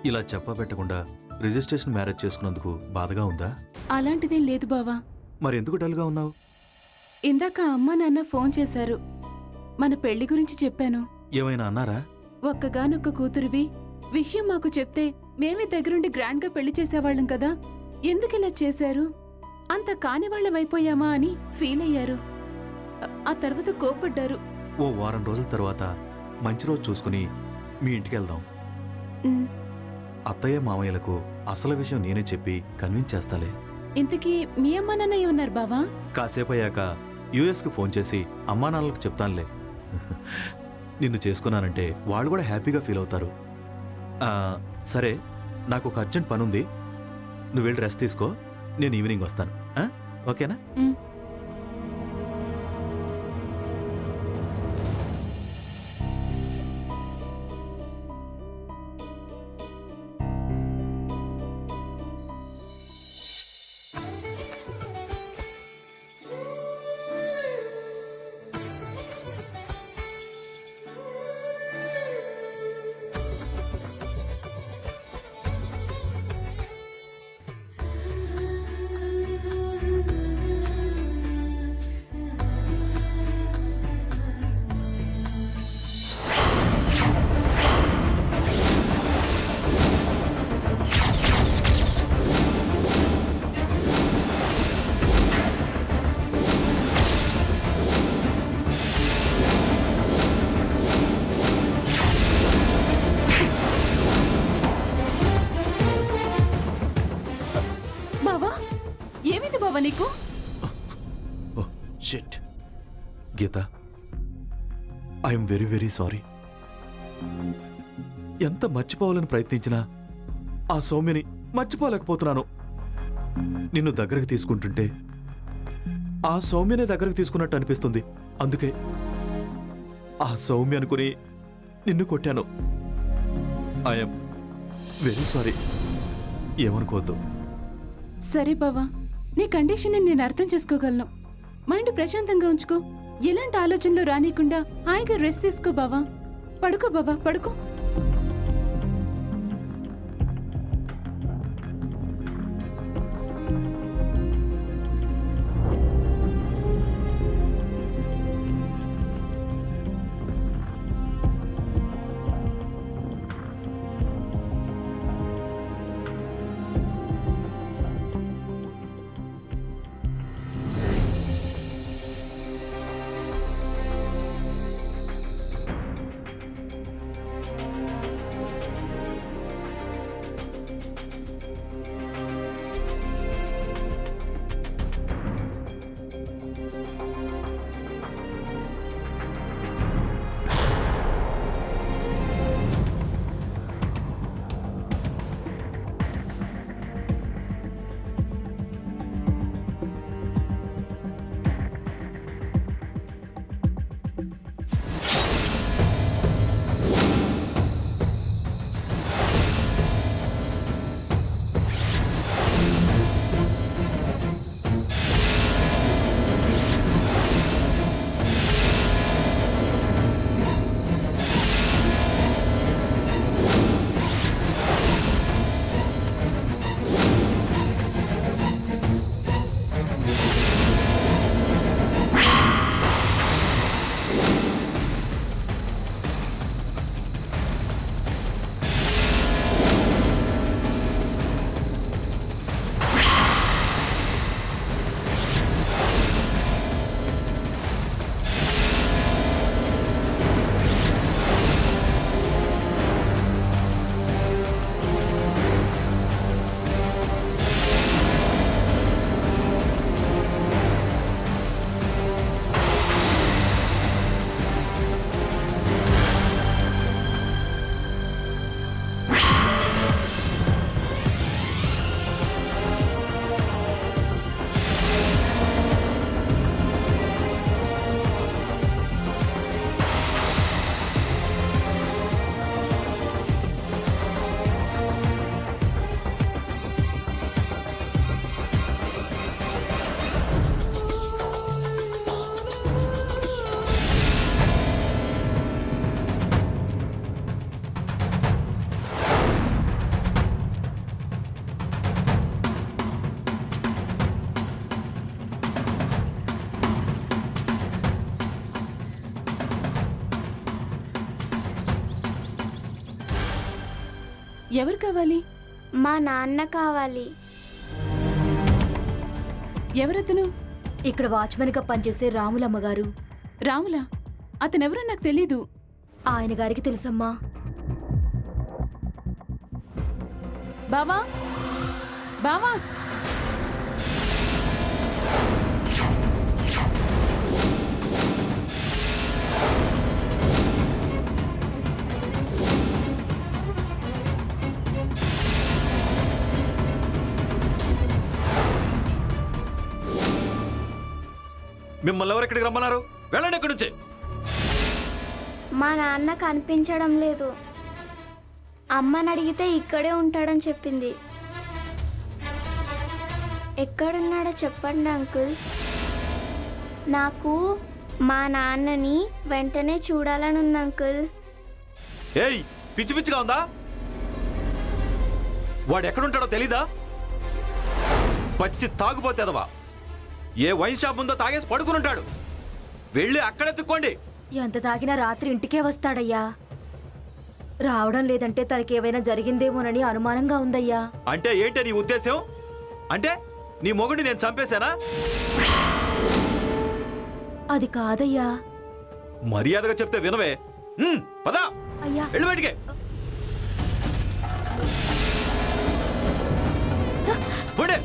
ఇలా చెప్పబెట్టకుండా registration marriage చేసుకున్నందుకు బాధగా ఉందా? అలాంటిదేం లేదు బావా. మరి ఎందుకు డల్గా ఉన్నావు? ఇందాక అమ్మా నాన్న ఫోన్ చేశారు. మన పెళ్లి గురించి చెప్పాను. ఏమైనా అన్నారా? ఒక్కగానొక్క కూతురివి, విషయం మాకు చెప్తే మేమే దగ్గరుండి గ్రాండ్గా పెళ్లి చేసేవాళ్ళం కదా, ఎందుకిలా చేశారు, అంత కానివాళ్లమైపోయామా అని ఫీల్ అయ్యారు. ఆ తర్వాత కోప్పడ్డారు. ఓ వారం రోజుల తర్వాత మంచి రోజు చూసుకుని మీ ఇంటికి వెళ్దాం. ఉమ్, అత్తయ్య మామయ్యలకు అసలు విషయం నేనే చెప్పి కన్విన్స్ చేస్తాలే. ఇంతకీ మీ అమ్మా నాన్న ఏమన్నారు బావా? కాసేపు అయ్యాక యుఎస్కి ఫోన్ చేసి అమ్మా నాన్నలకు చెప్తానులే. నిన్ను చేసుకున్నానంటే వాళ్ళు కూడా హ్యాపీగా ఫీల్ అవుతారు. సరే, నాకు ఒక అర్జెంట్ పనుంది, నువ్వు వెళ్ళి రెస్ట్ తీసుకో, నేను ఈవినింగ్ వస్తాను. ఓకేనా? ఉమ్. బావా, ఏమైంది బావా నీకు? Shit Geetha, I'm very very sorry. ఎంత మర్చిపోవాలని ప్రయత్నించినా ఆ సౌమ్యని మర్చిపోలేకపోతున్నాను. నిన్ను దగ్గరకు తీసుకుంటుంటే ఆ సౌమ్యనే దగ్గరకు తీసుకున్నట్టు అనిపిస్తుంది. అందుకే ఆ సౌమ్య అనుకుని నిన్ను కొట్టాను. ఐఎమ్ వెరీ సారీ, ఏమనుకోవద్దు. సరే బావా, నీ కండిషన్ నేను అర్థం చేసుకోగలను. మైండ్ ప్రశాంతంగా ఉంచుకో, ఎలాంటి ఆలోచనలు రానికుండా హాయిగా రెస్ట్ తీసుకో బావా. పడుకో బావా, పడుకో. ఎవరు కావాలి? మా నాన్న కావాలి. ఎవరతను? ఇక్కడ వాచ్మెన్గా పనిచేసే రాములమ్మ గారు. రాములా? అతనెవరో నాకు తెలీదు. ఆయన గారికి తెలుసమ్మా. బావా, బావా, మిమ్మల్ని ఎవరు ఇక్కడికి రమ్మన్నారు? వెళ్ళండి ఇక్కడి నుంచి. మా నాన్న కనిపించడం లేదు. అమ్మని అడిగితే ఇక్కడే ఉంటాడని చెప్పింది. ఎక్కడున్నాడో చెప్పండి అంకుల్. నాకు మా నాన్నని వెంటనే చూడాలని ఉంది అంకుల్. ఏయ్, పిచ్చి పిచ్చిగా ఉందా? వాడు ఎక్కడుంటాడో తెలీదా? పచ్చి తాగుపోతేదవా. ఏ వైన్ షాప్ ఉందో తాగేసి పడుకుని ఉంటాడు. వెళ్ళి అక్కడెత్తుక్కోండి. ఎంత తాగినా రాత్రి ఇంటికే వస్తాడయ్యా. రావడం లేదంటే తనకేమైనా జరిగిందేమోనని అనుమానంగా ఉందయ్యా. అంటే ఏంటి నీ ఉద్దేశం? అంటే నీ మొగుడిని నేను చంపేశానా? అది కాదయ్యా. మర్యాదగా చెప్తే వినవే. పదా, అయ్యా వెళ్ళి బయటికి. పోండి.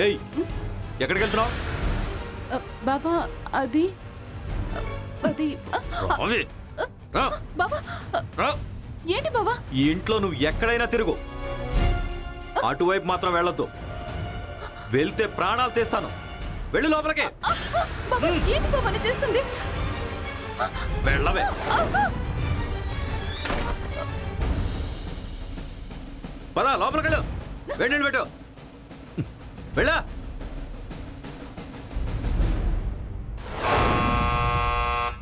ఏయ్, ఎక్కడికి వెళ్తున్నావు? బావా, అది అది అవి రా, బావా, రా. ఏంటి బావా? ఈ ఇంట్లో నువ్వు ఎక్కడైనా తిరుగు, అటువైపు మాత్రం వెళ్ళొద్దు. వెళ్తే ప్రాణాలు తీస్తాను. వెళ్ళి లోపలికి. బావా, ఏంటి బావా నీ చేస్తుంది? వెళ్ళవే. పదా, లోపలికి వెళ్ళు. వెళ్ళి పెట్టు. వెళ్ళా.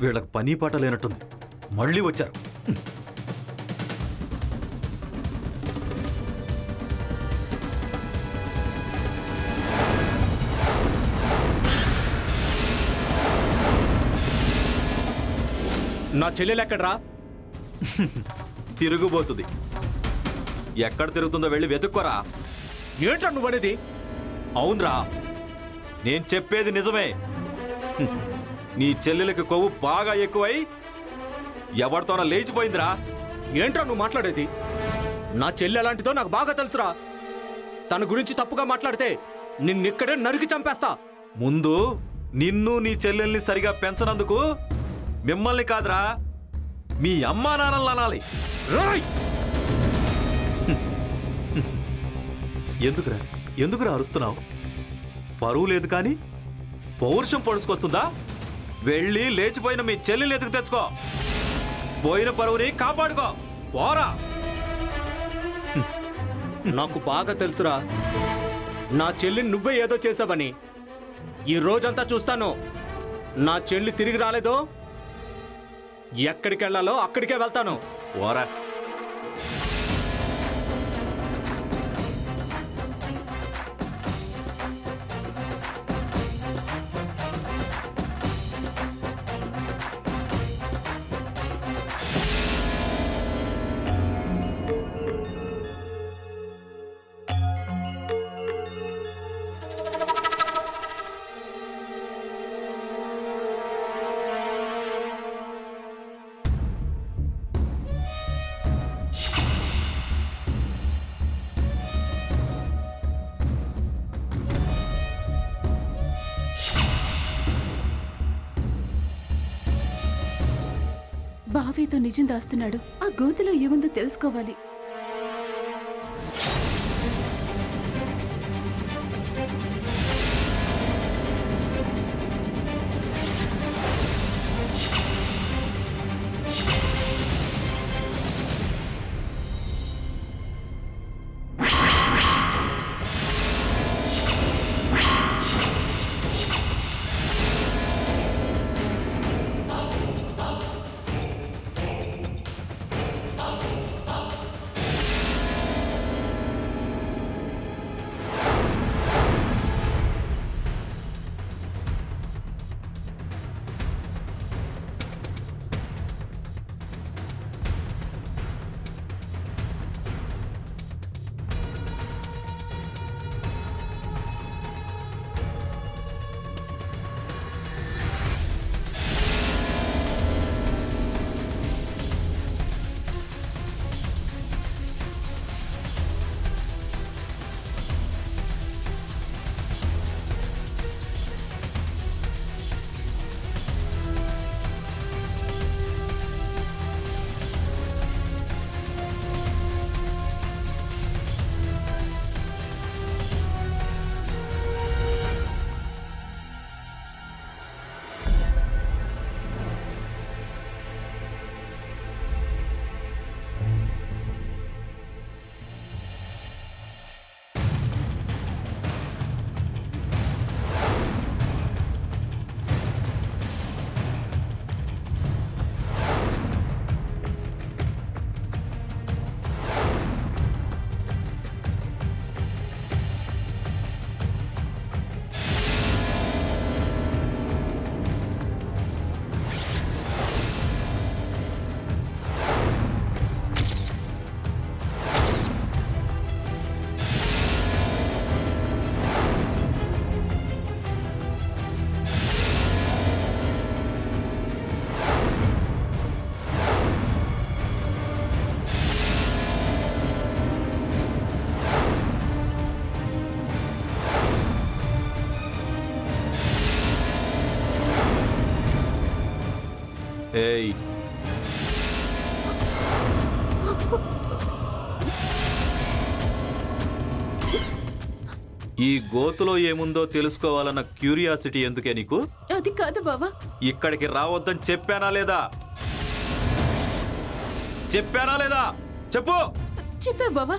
వీళ్ళకి పని పాట లేనట్టుంది. మళ్ళీ వచ్చారు. నా చెల్లెలు ఎక్కడ్రా? తిరుగుబోతుంది. ఎక్కడ తిరుగుతుందో వెళ్ళి వెతుక్కోరా. ఏంట్రా నువ్వనేది? అవునరా, నేను చెప్పేది నిజమే. నీ చెల్లెలకి కొవ్వు బాగా ఎక్కువై ఎవరితోనో లేచిపోయిందిరా. ఏంట్రా నువ్వు మాట్లాడేది? నా చెల్లె ఎలాంటిదో నాకు బాగా తెలుసురా. తన గురించి తప్పుగా మాట్లాడితే నిన్నిక్కడే నరికి చంపేస్తా. ముందు నిన్ను నీ చెల్లెల్ని సరిగా పెంచనందుకు మిమ్మల్ని కాదురా, మీ అమ్మా నాన్నల్ని అనాలి. రాయ్! ఎందుకురా అరుస్తున్నావు? పరువు లేదు కానీ పౌరుషం పొడుచుకొస్తుందా? వెళ్ళి లేచిపోయిన మీ చెల్లెల్ని ఎదుగు తెచ్చుకో. పోయిన పరువుని కాపాడుకో. పోరా. నాకు బాగా తెలుసురా, నా చెల్లిని నువ్వే ఏదో చేసావని. ఈ రోజంతా చూస్తాను. నా చెల్లి తిరిగి రాలేదో ఎక్కడికి వెళ్ళాలో అక్కడికే వెళ్తాను. పోరా. మావయ్యతో నిజం దాస్తున్నాడు. ఆ గోతిలో ఏముందో తెలుసుకోవాలి. ఏయ్, ఈ గోతులో ఏముందో తెలుసుకోవాలన్న క్యూరియాసిటీ ఎందుకే నీకు? అది కాదు బావా. ఇక్కడికి రావద్దని చెప్పానా లేదా? చెప్పానా లేదా? చెప్పు. చెప్పా బావా.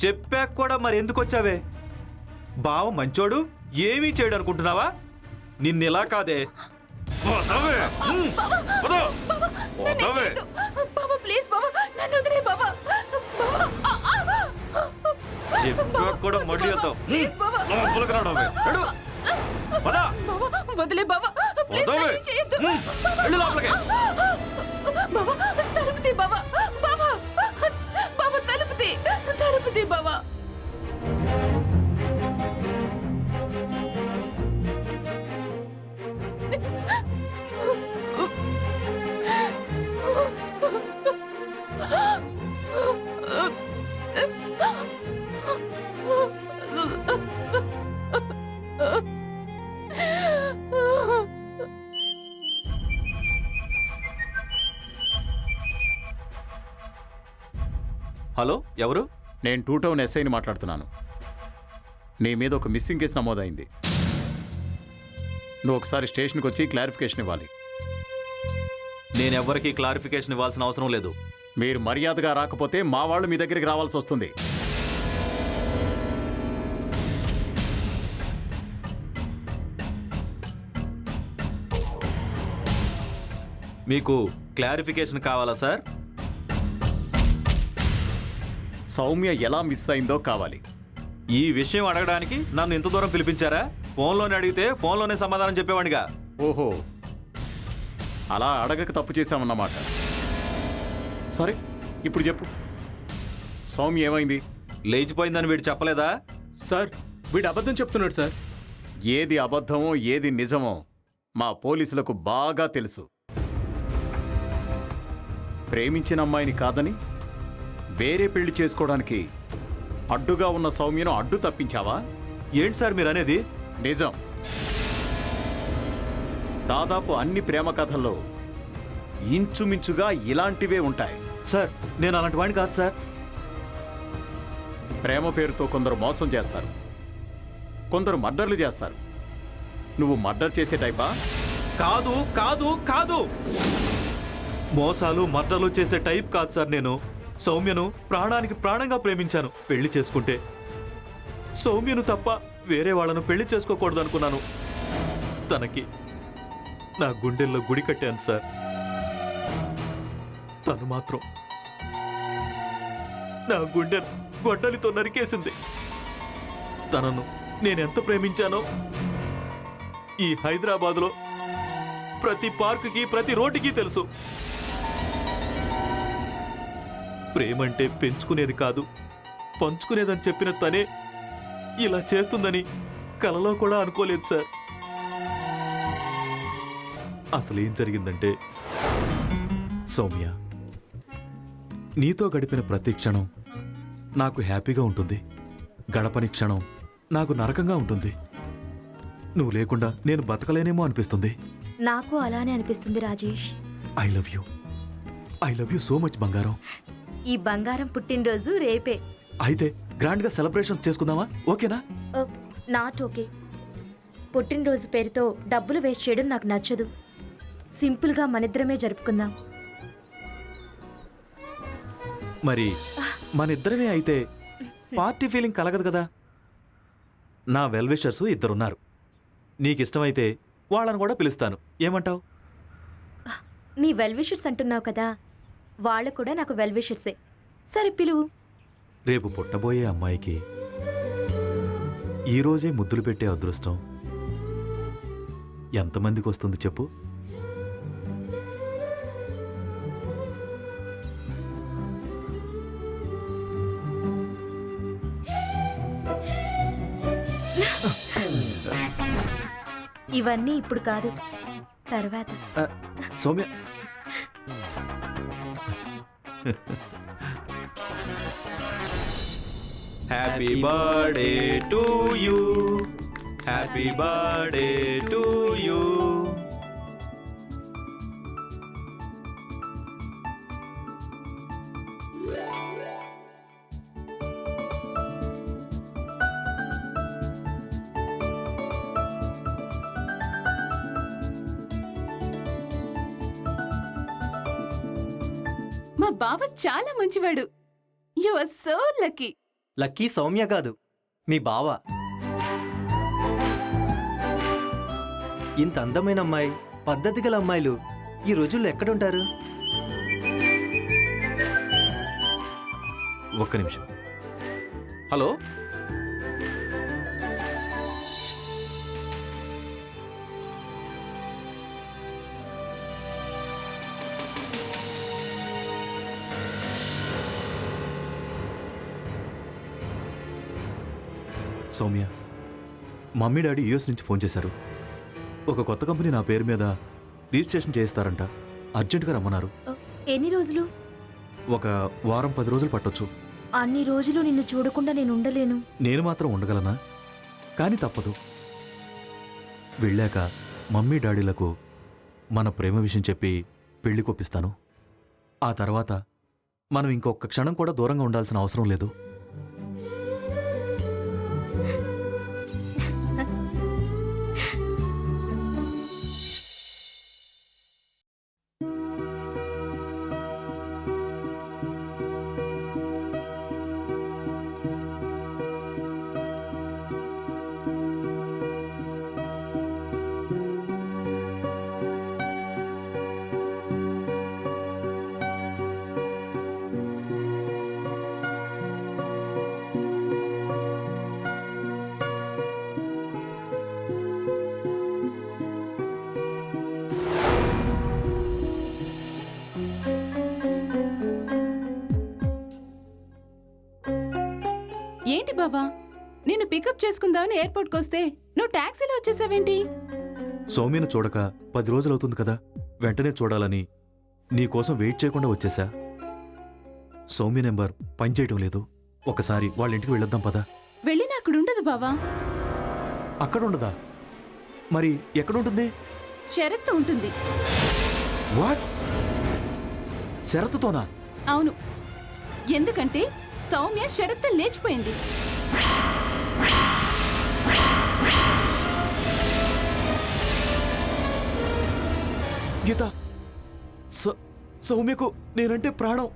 చెప్పాక కూడా మరి ఎందుకు వచ్చావే? బావ మంచోడు, ఏమీ చేయడు అనుకుంటున్నావా? నిన్నెలా కాదే. వదవే. వద. వదవే. బావా ప్లీజ్ బావా, నన్ను వదిలే బావా. చెప్పాక కూడా మళ్ళీ వద్దాం. ప్లీజ్ బావా. లోపలికి రావడమే. వెళ్ళు. వద. బావా వదిలే బావా. ప్లీజ్ వదవే. నన్ను చేయొద్దు. వెళ్ళు లోపలికి. బావా తలుపుతీ బావా. బావా బావా తలుపుతీ బావా. హలో, ఎవరు? నేను 2 టౌన్ ఎస్ఐని మాట్లాడుతున్నాను. నీ మీద ఒక మిస్సింగ్ కేసు నమోదైంది. నువ్వు ఒకసారి స్టేషన్కి వచ్చి క్లారిఫికేషన్ ఇవ్వాలి. నేనెవ్వరికీ క్లారిఫికేషన్ ఇవ్వాల్సిన అవసరం లేదు. మీరు మర్యాదగా రాకపోతే మా వాళ్ళు మీ దగ్గరికి రావాల్సి వస్తుంది. మీకు క్లారిఫికేషన్ కావాలా సార్? సౌమ్య ఎలా మిస్ అయిందో కావాలి. ఈ విషయం అడగడానికి నన్ను ఇంత దూరం పిలిపించారా? ఫోన్లోనే అడిగితే ఫోన్లోనే సమాధానం చెప్పేవాడిగా. ఓహో, అలా అడగక తప్పు చేశామన్నమాట. సరే, ఇప్పుడు చెప్పు, సౌమ్య ఏమైంది? లేచిపోయిందని వీడు చెప్పలేదా? సార్ వీడు అబద్ధం చెప్తున్నాడు సార్. ఏది అబద్ధమో ఏది నిజమో మా పోలీసులకు బాగా తెలుసు. ప్రేమించిన అమ్మాయిని కాదని వేరే పెళ్లి చేసుకోవడానికి అడ్డుగా ఉన్న సౌమ్యను అడ్డు తప్పించావా? ఏంటి సార్ మీరు అనేది? నిజం. దాదాపు అన్ని ప్రేమ కథల్లో ఇంచుమించుగా ఇలాంటివే ఉంటాయి. సార్ నేను అలాంటి వాడిని కాదు సార్. ప్రేమ పేరుతో కొందరు మోసం చేస్తారు, కొందరు మర్డర్లు చేస్తారు. నువ్వు మర్డర్ చేసే టైపా? కాదు కాదు కాదు, మోసాలు మర్డర్లు చేసే టైప్ కాదు సార్. నేను సౌమ్యను ప్రాణానికి ప్రాణంగా ప్రేమించాను. పెళ్లి చేసుకుంటే సౌమ్యను తప్ప వేరే వాళ్ళను పెళ్లి చేసుకోకూడదు అనుకున్నాను. తనకి నా గుండెల్లో గుడి కట్టాను సార్. తను మాత్రం నా గుండె గొడ్డలితో నరికేసింది. తనను నేనెంత ప్రేమించానో ఈ హైదరాబాద్లో ప్రతి పార్కుకి ప్రతి రోడ్డుకి తెలుసు. ప్రేమంటే పెంచుకునేది కాదు, పంచుకునేదని చెప్పిన తనే ఇలా చేస్తుందని కలలో కూడా అనుకోలేదు సార్. అసలు ఏం జరిగిందంటే, సౌమ్య, నీతో గడిపిన ప్రతి క్షణం నాకు హ్యాపీగా ఉంటుంది. గడపని క్షణం నాకు నరకంగా ఉంటుంది. నువ్వు లేకుండా నేను బతకలేనేమో అనిపిస్తుంది. నాకు అలానే అనిపిస్తుంది Rajesh. I love you so much బంగారం. ఈ బంగారం పుట్టినరోజు రేపే. అయితే గ్రాండ్గా సెలబ్రేషన్స్ చేసుకుందామా? ఓకేనా? Not okay. పుట్టినరోజు పేరుతో డబ్బులు వేస్ట్ చేయడం నాకు నచ్చదు. సింపుల్గా మనిద్దరమే జరుపుకుందాం. మరి మన ఇద్దరమే అయితే పార్టీ ఫీలింగ్ కలగదు కదా. నా వెల్ విషర్స్ ఇద్దరున్నారు. నీకిష్టమైతే వాళ్ళని కూడా పిలుస్తాను. ఏమంటావు? నీ వెల్ విషర్స్ అంటున్నావు కదా, వాళ్ళు కూడా నాకు వెల్ విషర్సే. సరే పిలువు. రేపు పుట్టబోయే అమ్మాయికి ఈరోజే ముద్దులు పెట్టే అదృష్టం ఎంతమందికి వస్తుంది చెప్పు? ఇవన్నీ ఇప్పుడు కాదు, తర్వాత. Soumya, happy birthday to you, happy birthday to you. మా బావ చాలా మంచివాడు. You are so lucky. Lucky Soumya కాదు, మీ బావ. ఇంత అందమైన అమ్మాయి, పద్ధతి గల అమ్మాయిలు ఈ రోజుల్లో ఎక్కడుంటారు? ఒక్క నిమిషం. Hello, Soumya, mummy daddy US నుంచి ఫోన్ చేశారు. ఒక కొత్త కంపెనీ నా పేరు మీద రిజిస్ట్రేషన్ చేయిస్తారంట. అర్జెంటుగా రమ్మన్నారు. ఎన్ని రోజులు? ఒక వారం 10 రోజులు పట్టొచ్చు. అన్ని రోజులు నిన్ను చూడకుండా నేను ఉండలేను. నేను మాత్రం ఉండగలనా? కానీ తప్పదు. వెళ్ళాక మమ్మీ డాడీలకు మన ప్రేమ విషయం చెప్పి పెళ్లి కొప్పిస్తాను. ఆ తర్వాత మనం ఇంకొక క్షణం కూడా దూరంగా ఉండాల్సిన అవసరం లేదు. ఏంటి బావా, నిన్ను పికప్ చేసుకుందామని ఎయిర్పోర్ట్కి వస్తే నువ్వు టాక్సీలో వచ్చేసావేంటి? సౌమ్యను చూడక 10 రోజులవుతుంది కదా, వెంటనే చూడాలని నీకోసం వెయిట్ చేయకుండా వచ్చేసా. సౌమ్య నెంబర్ పనిచేయటం లేదు. ఒకసారి వాళ్ళ ఇంటికి వెళ్ళొద్దాం పదా. వెళ్ళినా అక్కడుండదు బావా. అక్కడుండదా? మరి ఎక్కడుంటుంది? షరత్తు ఉంటుంది. వాట్? షరతుతోనా? అవును, ఎందుకంటే సౌమ్య షరత్తు లేచిపోయింది. గీత, సౌమ్యకు నేనంటే ప్రాణం.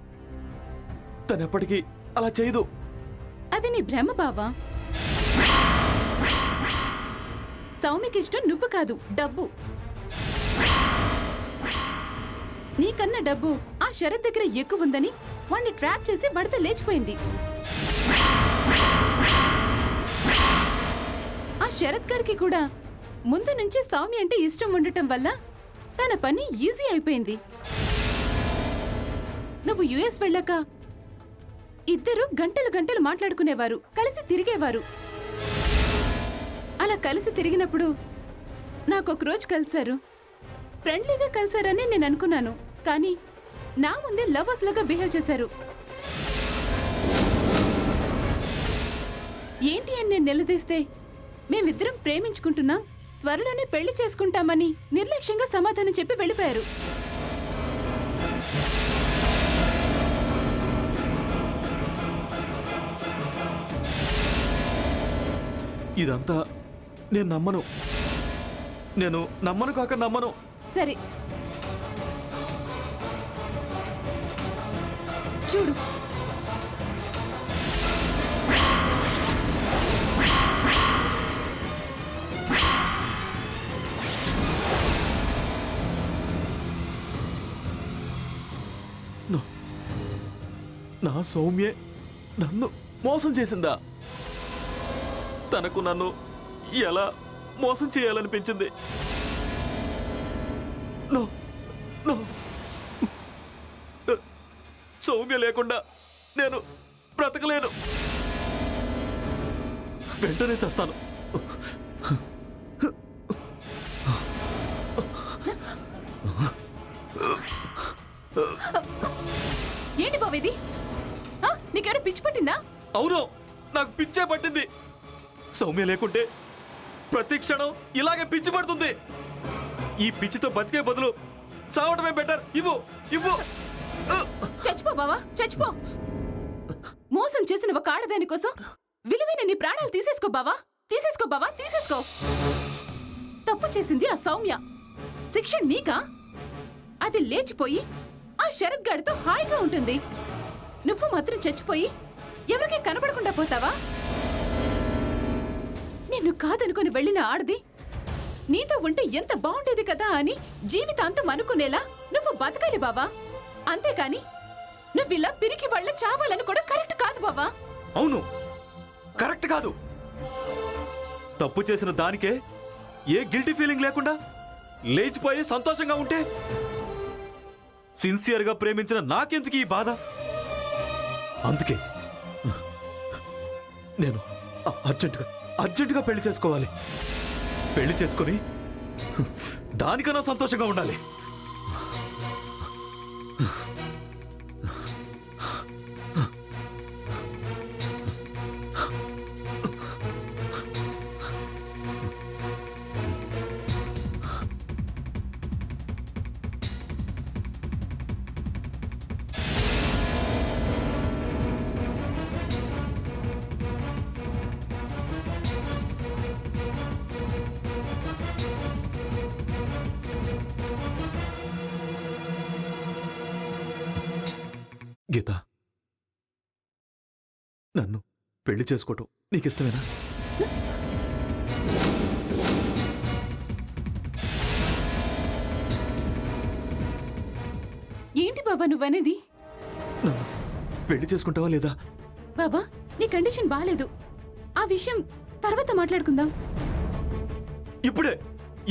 తనెప్పటికీ అలా చేయదు. అది నీ భ్రమ బావా. సౌమ్యకి ఇష్టం నువ్వు కాదు, డబ్బు. నీకన్నా డబ్బు ఆ శరత్ దగ్గర ఎక్కువ ఉందని వాణ్ణి ట్రాప్ చేసి వాడితో లేచిపోయింది. ఆ శరత్ గారికి కూడా ముందు నుంచి సౌమ్య అంటే ఇష్టం ఉండటం వల్ల తన పని ఈజీ అయిపోయింది. నువ్వు యుఎస్ వెళ్ళాక ఇద్దరు గంటలు గంటలు మాట్లాడుకునేవారు, కలిసి తిరిగేవారు. అలా కలిసి తిరిగినప్పుడు నాకొక రోజు కలిశారు. ఫ్రెండ్లీగా కలిశారని నేను అనుకున్నాను, కానీ నా ముందే లవర్స్ లాగా బిహేవ్ చేశారు. ఏంటి అని నేను నిలదీస్తే మేమిద్దరం ప్రేమించుకుంటున్నాం, త్వరలోనే పెళ్లి చేసుకుంటామని నిర్లక్ష్యంగా సమాధానం చెప్పి వెళ్ళిపోయారు. ఇదంతా నేను నమ్మను. నేను నమ్మను కాక నమ్మను. సరే చూడు, నా సౌమ్యే నన్ను మోసం చేసిందా? తనకు నన్ను ఎలా మోసం చేయాలనిపించింది? నో నో, సౌమ్య లేకుండా నేను బ్రతకలేను. వెంటనే చస్తాను. ఏంటి బావ ఇది? నీకెవరో పిచ్చి పట్టిందా? అవును, నాకు పిచ్చే పట్టింది. సౌమ్య లేకుంటే ప్రతి క్షణం ఇలాగే పిచ్చి పడుతుంది. ఈ పిచ్చితో బతికే బదులు చావటమే బెటర్. ఇవ్వు ఇవ్వు. చచ్చిపో బావా, చచ్చిపో. మోసం చేసిన ఒక ఆడదాని కోసం విలువైన నీ ప్రాణాలు తీసేసుకో బావా, తీసేసుకో బావా, తీసేసుకో. తప్పు చేసింది ఆ సౌమ్య, శిక్ష నీకా? అది లేచిపోయి ఆ శరత్ గాడితో హాయిగా ఉంటుంది. నువ్వు మాత్రం చచ్చిపోయి ఎవరికీ కనపడకుండా పోతావా? నిన్ను కాదనుకుని వెళ్ళిన ఆడది నీతో ఉంటే ఎంత బాగుండేది కదా అని జీవితాంతం అనుకునేలా నువ్వు బతకాలి బావా. అంతేకాని నువ్విలా పిరికి వాళ్ళ చావాలని కూడా కరెక్ట్ కాదు బావా. అవును, కరెక్ట్ కాదు. తప్పు చేసిన దానికే ఏ గిల్టీ ఫీలింగ్ లేకుండా లేచిపోయి సంతోషంగా ఉంటే సిన్సియర్గా ప్రేమించిన నాకెందుకు ఈ బాధ? అందుకే నేను అర్జెంటుగా పెళ్లి చేసుకోవాలి. పెళ్లి చేసుకొని దానికన్నా సంతోషంగా ఉండాలి. గీత, నన్ను పెళ్లి చేసుకోవటం నీకిష్టమేనా? ఏంటి బాబా నువ్వనేది? నన్ను పెళ్లి చేసుకుంటావా లేదా? బాబా, నీ కండిషన్ బాలేదు. ఆ విషయం తర్వాత మాట్లాడుకుందాం. ఇప్పుడే,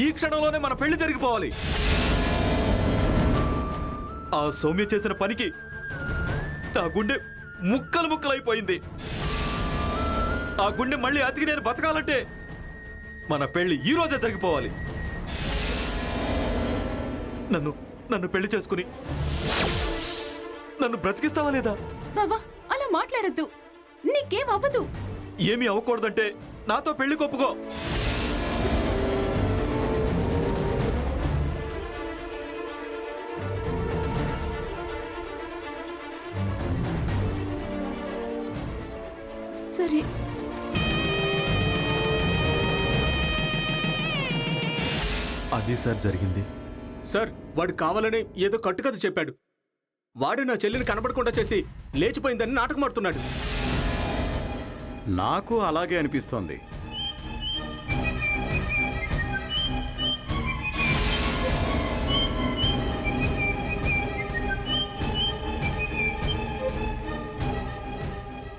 ఈ క్షణంలోనే మన పెళ్లి జరిగిపోవాలి. ఆ సౌమ్య చేసిన పనికి నా గుండె ముక్కలు ముక్కలైపోయింది. ఆ గుండె మళ్ళీ అతికి నేను బతకాలంటే మన పెళ్లి ఈ రోజే జరిగిపోవాలి. నన్ను పెళ్లి చేసుకుని నన్ను బ్రతికిస్తావా లేదా? బాబా, అలా మాట్లాడద్దు. నీకేం అవ్వదు. ఏమీ అవ్వకూడదంటే నాతో పెళ్లి కొప్పుకో. అది సార్ జరిగింది. సార్ వాడు కావాలని ఏదో కట్టుకథ చెప్పాడు. వాడు నా చెల్లిని కనబడకుండా చేసి లేచిపోయిందని నాటకమాడుతున్నాడు. నాకు అలాగే అనిపిస్తోంది.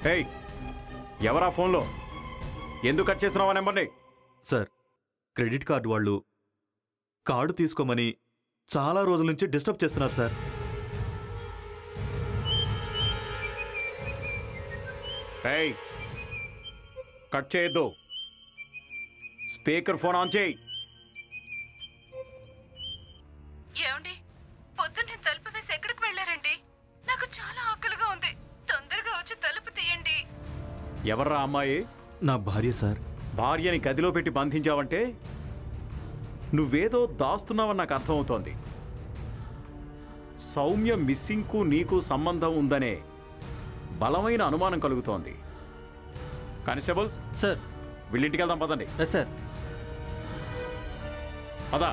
హేయ్, ఎవరా ఫోన్లో? ఎందుకు కట్ చేస్తున్నావా నెంబర్ని? సార్, క్రెడిట్ కార్డు వాళ్ళు కార్డు తీసుకోమని చాలా రోజుల నుంచి డిస్టర్బ్ చేస్తున్నారు సార్. హేయ్, కట్ చేయొద్దు. స్పీకర్ ఫోన్ ఆన్ చేయి. ఏమండి, పొద్దున్నే తలుపు వేసి ఎక్కడికి వెళ్ళారండి? నాకు చాలా ఆకలిగా ఉంది. తొందరగా వచ్చి తలుపు తీయండి. ఎవర్రా అమ్మాయి? నా భార్య సార్. భార్యని గదిలో పెట్టి బంధించావంటే నువ్వేదో దాస్తున్నావని నాకు అర్థమవుతోంది. సౌమ్య మిస్సింగ్కు నీకు సంబంధం ఉందనే బలమైన అనుమానం కలుగుతోంది. Constables, sir. వీళ్ళింటికి వెళ్దాం పదండి. Yes sir. పదా.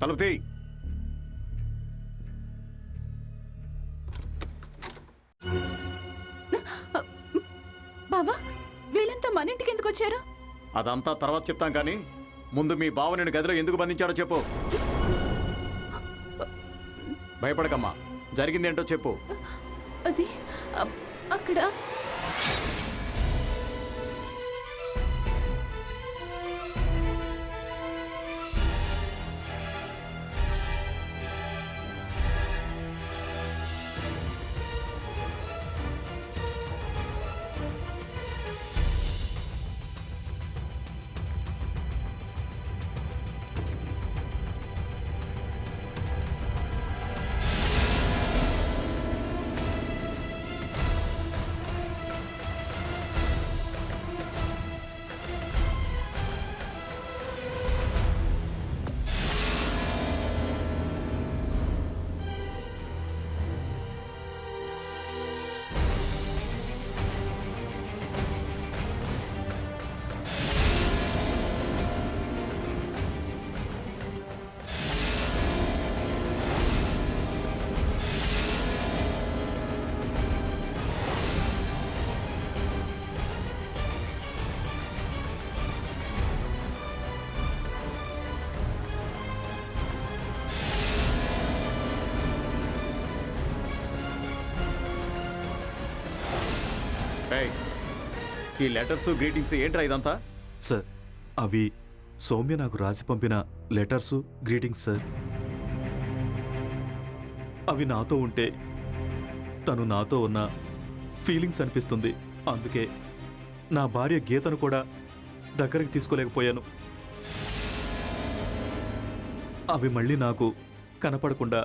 తలుపు తీ. బావా, వీళ్ళంతా మన ఇంటికి ఎందుకు వచ్చారు? అదంతా తర్వాత చెప్తాం కానీ ముందు మీ బావ నిన్ను గదిలో ఎందుకు బంధించాడో చెప్పు. భయపడకమ్మా, జరిగిందేంటో చెప్పు. అది అక్కడ ఏయ్, ఈ లెటర్స్ గ్రీటింగ్స్ ఏంట్రా ఇదంతా? సార్, అవి సౌమ్య నాకు రాసి పంపిన లెటర్సు, గ్రీటింగ్స్ సార్. అవి నాతో ఉంటే తను నాతో ఉన్న ఫీలింగ్స్ అనిపిస్తుంది. అందుకే నా భార్య గీతను కూడా దగ్గరికి తీసుకోలేకపోయాను. అవి మళ్ళీ నాకు కనపడకుండా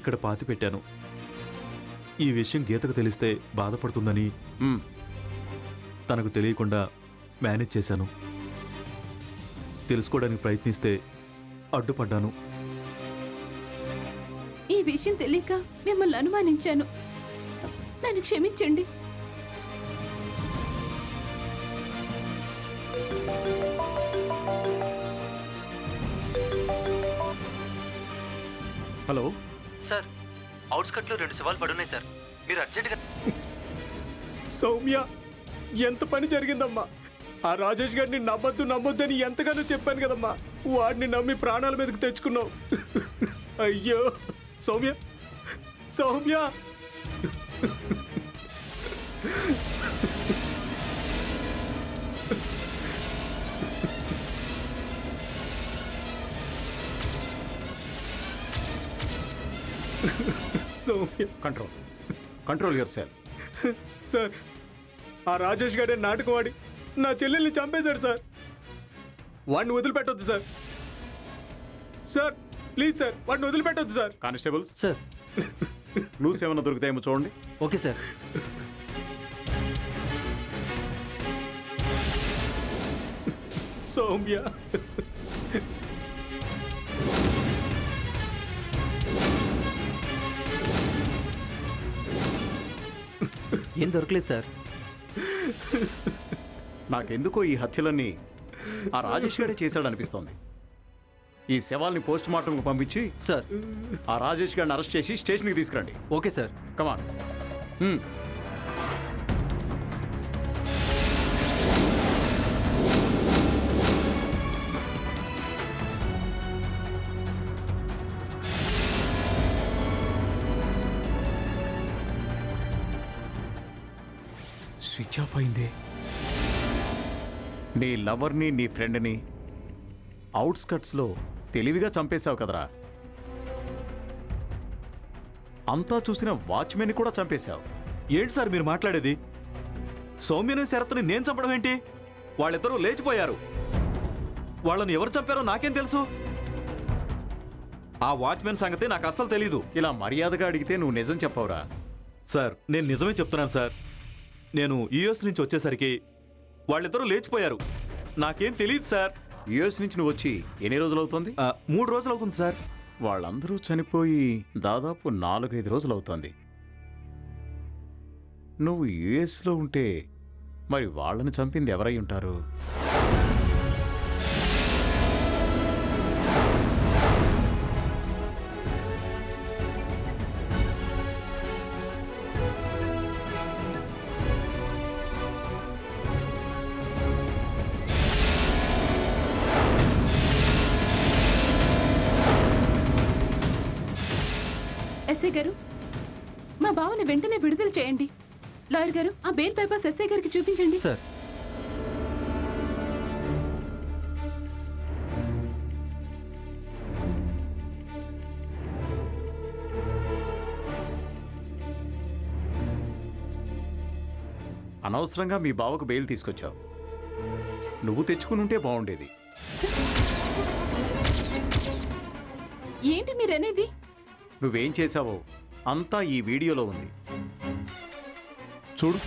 ఇక్కడ పాతిపెట్టాను. ఈ విషయం గీతకు తెలిస్తే బాధపడుతుందని తనకు తెలియకుండా మేనేజ్ చేశాను. తెలుసుకోవడానికి ప్రయత్నిస్తే అడ్డుపడ్డాను. ఈ విషయం తెలియక మిమ్మల్ని అనుమానించాను. నన్ను క్షమించండి. హలో సార్, అవుట్స్కట్లో 2 శవాలు పడున్నాయి సార్. మీరు అర్జెంటుగా. సౌమ్య, ఎంత పని జరిగిందమ్మా. ఆ రాజేష్ గారిని నమ్మొద్దు అని ఎంతగానో చెప్పాను కదమ్మా. వాడిని నమ్మి ప్రాణాల మీదకి తెచ్చుకున్నావు. అయ్యో Soumya, Soumya. Soumya, control your self. Sir, ఆ రాజేష్ గారి నాటకం ఆడి నా చెల్లెల్ని చంపేశాడు సార్. వాడిని వదిలిపెట్టొద్దు సార్. సార్ ప్లీజ్ సార్, వాడిని వదిలిపెట్టొద్దు సార్. Constables, sir. క్లూస్ ఏమైనా దొరుకుతాయేమో చూడండి. Okay sir. సౌమ్య, ఏం దొరకలేదు సార్. నాకెందుకో ఈ హత్యలన్నీ ఆ రాజేష్ గారే చేశాడనిపిస్తోంది. ఈ శవాల్ని పోస్ట్ మార్టంకు పంపించి సార్. ఆ రాజేష్ గారిని అరెస్ట్ చేసి స్టేషన్కి తీసుకురండి. Okay sir. Come on. Switch off అయిందే. నీ లవర్ని నీ ఫ్రెండ్ని అవుట్స్కట్స్లో తెలివిగా చంపేశావు కదరా. అంతా చూసిన వాచ్మెన్ కూడా చంపేశావు. ఏంటి సార్ మీరు మాట్లాడేది? సౌమ్యని శరత్ని నేను చంపడం ఏంటి? వాళ్ళిద్దరూ లేచిపోయారు. వాళ్ళని ఎవరు చంపారో నాకేం తెలుసు? ఆ వాచ్మెన్ సంగతి నాకు అస్సలు తెలీదు. ఇలా మర్యాదగా అడిగితే నువ్వు నిజం చెప్పవురా? సార్ నేను నిజమే చెప్తున్నాను సార్. నేను యుఎస్ నుంచి వచ్చేసరికి వాళ్ళిద్దరూ లేచిపోయారు. నాకేం తెలియదు సార్. యుఎస్ నుంచి నువ్వు వచ్చి ఎన్ని రోజులు అవుతుంది? 3 రోజులు అవుతుంది సార్. వాళ్ళందరూ చనిపోయి దాదాపు 4-5 రోజులు అవుతోంది. నువ్వు యుఎస్లో ఉంటే మరి వాళ్ళని చంపింది ఎవరై ఉంటారు? ఎస్ఐ గారు, మా బావని వెంటనే విడుదల చేయండి. లాయర్ గారు, ఆ బెయిల్ పేపర్స్ ఎస్ఐ గారికి చూపించండి. సార్. అనవసరంగా మీ బావకు బెయిల్ తీసుకొచ్చావు. నువ్వు తెచ్చుకునుంటే బాగుండేది. ఏంటి మీరనేది? నువ్వేం చేశావో అంతా ఈ వీడియోలో ఉంది. చూడు.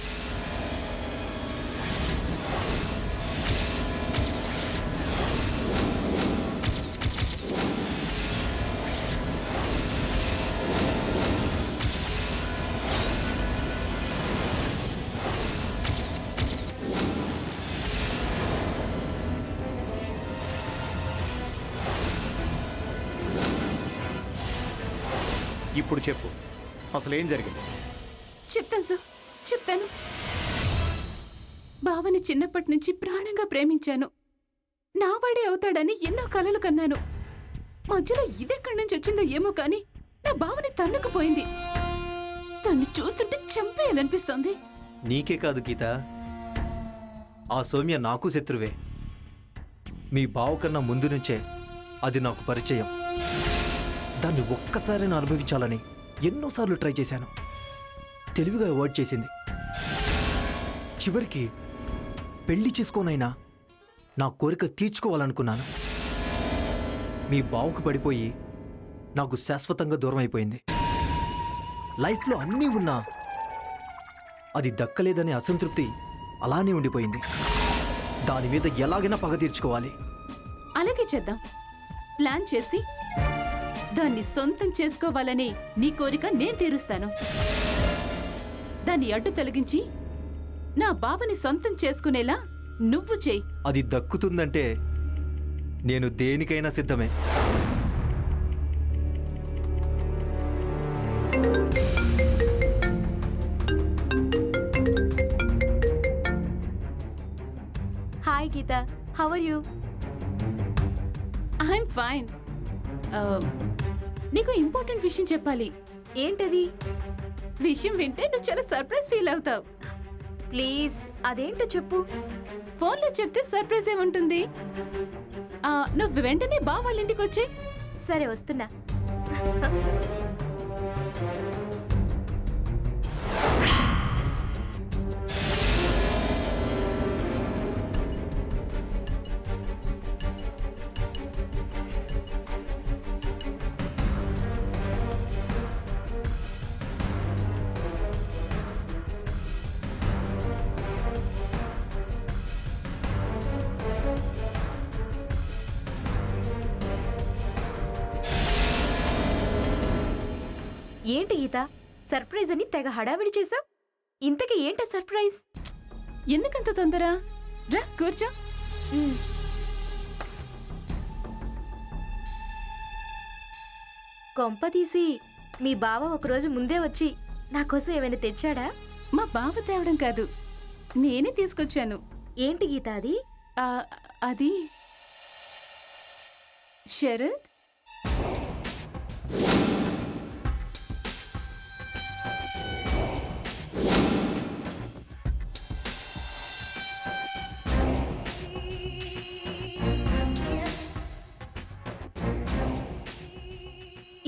ఇప్పుడు చెప్పు, అసలేం జరిగింది? చెప్తాను సార్, చెప్తాను. బావని చిన్నప్పటి నుంచి ప్రాణంగా ప్రేమించాను. నావాడే అవుతాడని ఎన్నో కలలు కన్నాను. మధ్యలో ఇదెక్కడి నుంచి వచ్చిందో ఏమో కానీ నా బావని తన్నుకుపోయింది. దాన్ని చూస్తుంటే చంపేయాలనిపిస్తోంది. నీకే కాదు గీత, ఆ సౌమ్య నాకు శత్రువే. మీ బావ కన్నా ముందు నుంచే అది నాకు పరిచయం. దాన్ని ఒక్కసారి అనుభవించాలని ఎన్నోసార్లు ట్రై చేశాను. తెలివిగా అవాయిడ్ చేసింది. చివరికి పెళ్లి చేసుకోనైనా నా కోరిక తీర్చుకోవాలనుకున్నాను. మీ బావుకు పడిపోయి నాకు శాశ్వతంగా దూరం అయిపోయింది. లైఫ్లో అన్నీ ఉన్నా అది దక్కలేదనే అసంతృప్తి అలానే ఉండిపోయింది. దాని మీద ఎలాగైనా పగ తీర్చుకోవాలి. అలాగే చేద్దాం. ప్లాన్ చేసి దాన్ని సొంతం చేసుకోవాలనే నీ కోరిక నేను తీరుస్తాను. దాన్ని అడ్డు తొలగించి నా బావని సొంతం చేసుకునేలా నువ్వు చెయ్యి. అది దక్కుతుందంటే నేను దేనికైనా సిద్ధమే. Hi Geetha, how are you? I'm fine. నీకు ఇంపార్టెంట్ విషయం చెప్పాలి. ఏంటది? విషయం వింటే నువ్వు చాలా సర్ప్రైజ్ ఫీల్ అవుతావు. ప్లీజ్ అదేంటో చెప్పు. ఫోన్లో చెప్తే సర్ప్రైజ్ ఏముంటుంది? నువ్వు వెంటనే బావ వాళ్ళ ఇంటికి వచ్చే. సరే, వస్తున్నా. ఏంటి గీత, సర్ప్రైజ్ అని తెగ హడావిడి చేశావు? ఇంతకీ ఏంట సర్ప్రైజ్? ఎందుకంత తొందర? రా కూర్చో. కొంప తీసి మీ బావ ఒకరోజు ముందే వచ్చి నా కోసం ఏమైనా తెచ్చాడా? మా బావ తేవడం కాదు, నేనే తీసుకొచ్చాను. ఏంటి గీత అది? ఆ, అది శరత్,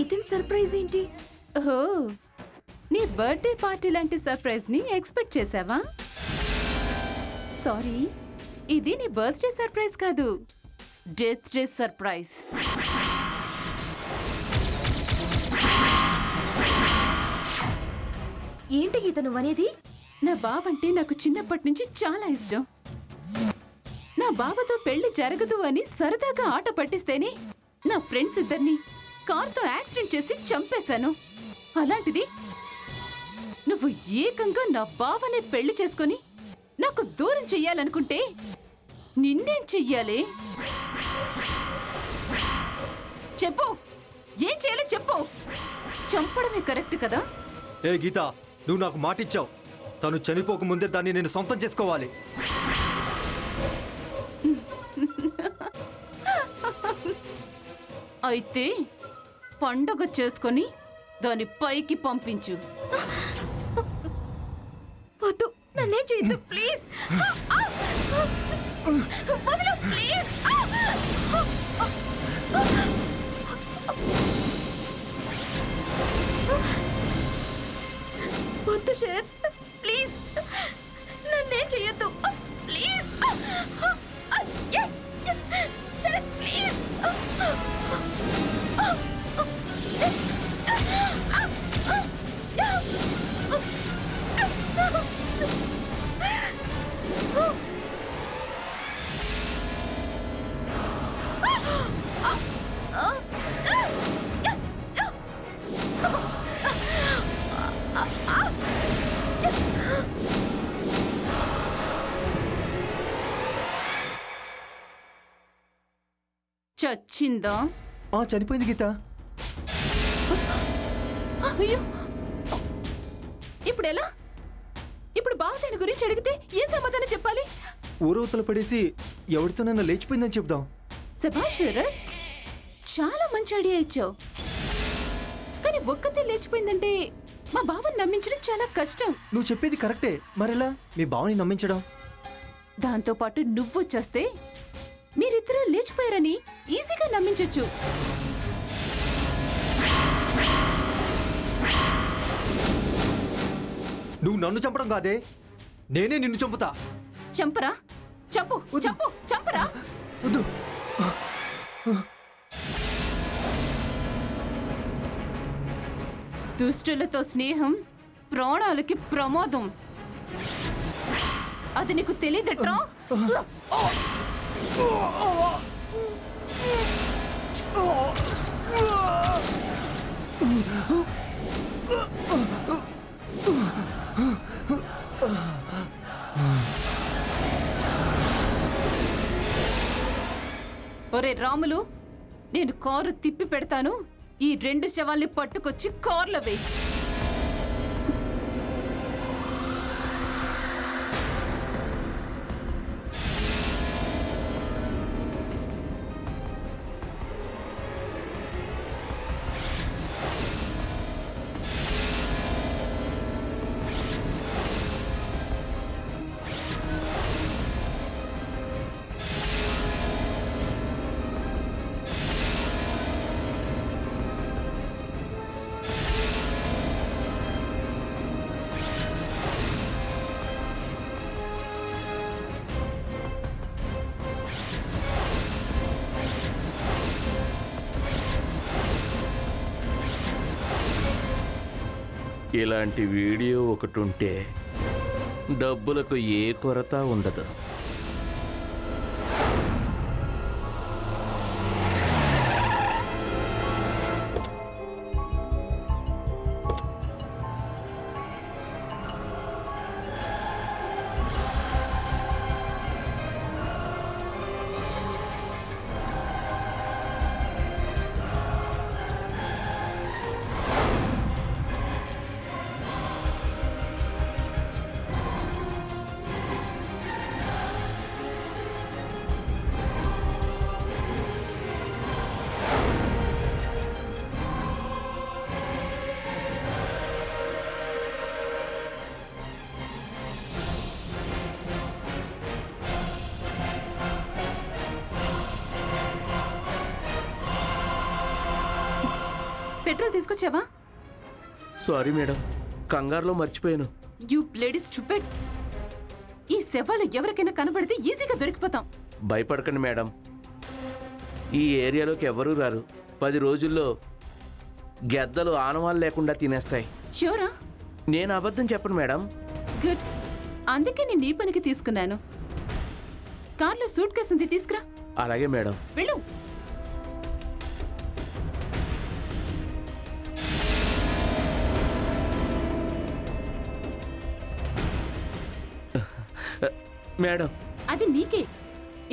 ఇతని సర్ప్రైజ్ ఏంటి? ఓహో, నీ బర్త్డే పార్టీ లాంటి సర్ప్రైజ్ ని ఎక్స్పెక్ట్ చేసావా? సారీ, ఇది నీ బర్త్డే సర్ప్రైజ్ కాదు, డెత్ డే సర్ప్రైజ్. ఏంటి గీత నువ్వనేది? నా బావంటే నాకు చిన్నప్పటి నుంచి చాలా ఇష్టం. నా బావతో పెళ్లి జరగదు అని సరదాగా ఆట పట్టిస్తేనే నా ఫ్రెండ్స్ ఇద్దరిని కార్తో యాక్సిడెంట్ చేసి చంపేశాను. అలాంటిది నువ్వు ఏకంగా నా బావనే పెళ్లి చేసుకొని నాకు దూరం చెయ్యాలనుకుంటే నిన్నేం చెయ్యాలి? చెప్పు, ఏం చేయాలో చెప్పు. చంపడమే కరెక్ట్ కదా? ఏ గీత, నువ్వు నాకు మాట ఇచ్చావు. తను చనిపోకముందే దాన్ని నేను సొంతం చేసుకోవాలి. అయితే పండగ చేసుకొని దాని పైకి పంపించు. వద్దు, నన్నే చేయొద్దు ప్లీజ్. వదిలు ప్లీజ్. వద్దు శరత్, ప్లీజ్ నన్నే చేయొద్దు ప్లీజ్. శరత్ ప్లీజ్. చచ్చిందా? చనిపోయింది గీత. అయ్యో, ఇప్పుడు ఎలా? ఇప్పుడు బావ దాని గురించి అడిగితే ఏం సమాధానం చెప్పాలి? ఊరవతల పడేసి ఎవరితోనైనా లేచిపోయిందని చెప్దాం. శభాష్ శరత్, చాలా మంచి ఐడియా ఇచ్చావు. కానీ ఒక్కతే లేచిపోయిందంటే మా బావని నమ్మించడం చాలా కష్టం. నువ్వు చెప్పేది కరెక్టే, మరెలా మీ బావని నమ్మించడం? దాంతో పాటు నువ్వు చేస్తే మీరిద్దరూ లేచిపోయారని ఈజీగా నమ్మించొచ్చు. నువ్వు నన్ను చంపడం కాదే, నేనే నిన్ను చంపుతా. చంపరా? చంపు, చంపు, చంపరా? వద్దు. దుష్టులతో స్నేహం ప్రాణాలకి ప్రమాదం. అది నీకు తెలియదట్రా? ఒరే రాములు, నేను కారు తిప్పి పెడతాను. ఈ 2 శవాల్ని పట్టుకొచ్చి కార్లో వేయి. ఇలాంటి వీడియో ఒకటి ఉంటే డబ్బులకు ఏ కొరత ఉండదు. పెట్రోల్ తీసుకొచ్చావా? సారీ మేడం, కంగారులో మర్చిపోయాను. You bloody stupid. ఈ శవాలు ఎవరికైనా కనబడితే ఈజీగా దొరికిపోతాం. భయపడకండి మేడం, ఈ ఏరియాలోకి ఎవరూ రారు. 10 రోజుల్లో గెద్దలు ఆనవాళ్ళు లేకుండా తినేస్తాయి. షూరా? నేను అబద్ధం చెప్పను మేడం. గుడ్. అందుకే నేను నీ పనికి తీసుకున్నాను. కార్లో సూట్ కేసు ఉంది, తీసుకురా. అలాగే మేడం. వెళ్ళు. మేడం, అది నీకే.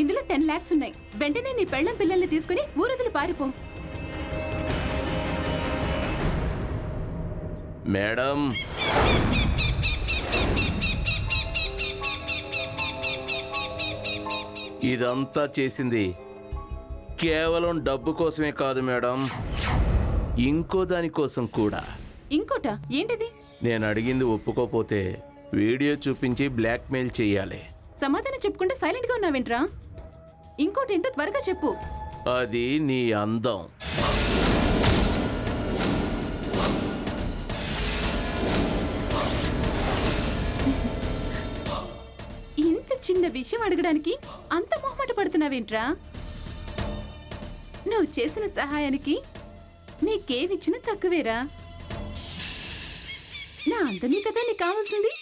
ఇందులో 10 lakhs ఉన్నాయి. వెంటనే నీ పెళ్ళం పిల్లల్ని తీసుకుని ఊరొదిలి పారిపో. మేడం, ఇదంతా చేసింది కేవలం డబ్బు కోసమే కాదు మేడం, ఇంకో దానికోసం కూడా. ఇంకోట ఏంటిది? నేను అడిగింది ఒప్పుకోపోతే వీడియో చూపించి బ్లాక్మెయిల్ చెయ్యాలి. సమాధానం చెప్పుకుంటే సైలెంట్ గా ఉన్నావేంట్రా? ఇంకోటేంటో త్వరగా చెప్పు. అది నీ అందం. ఇంత చిన్న విషయం అడగడానికి అంత మొహమాట పడుతున్నావేంట్రా? నువ్వు చేసిన సహాయానికి నీకేమిచ్చినా తక్కువేరా. నా అందమే కదా నీకు కావాల్సింది.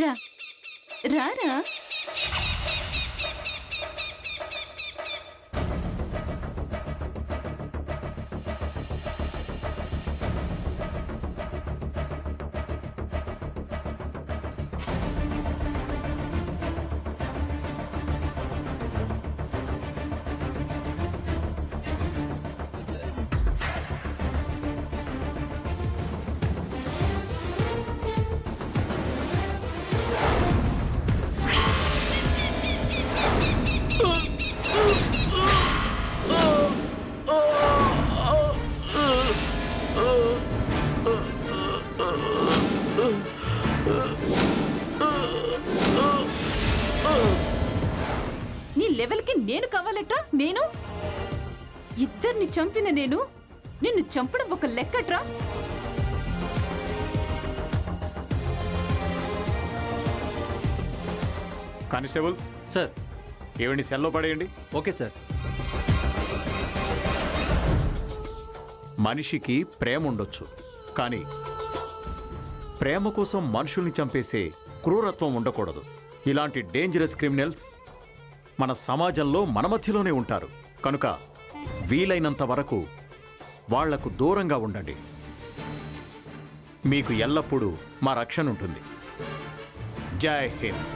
రా రారా. నీ లెవెల్కి నేను కావాలట్రా? నేను ఇద్దరిని చంపిన నేను నిన్ను చంపడం ఒక లెక్కట్రా? Constables, sir. ఏవండి సెల్లో పడేయండి. Okay sir. మనిషికి ప్రేమ ఉండొచ్చు, కానీ ప్రేమ కోసం మనుషుల్ని చంపేసే క్రూరత్వం ఉండకూడదు. ఇలాంటి డేంజరస్ క్రిమినల్స్ మన సమాజంలో మన మధ్యలోనే ఉంటారు. కనుక వీలైనంత వరకు వాళ్లకు దూరంగా ఉండండి. మీకు ఎల్లప్పుడూ మా రక్షణ ఉంటుంది. జై హింద్.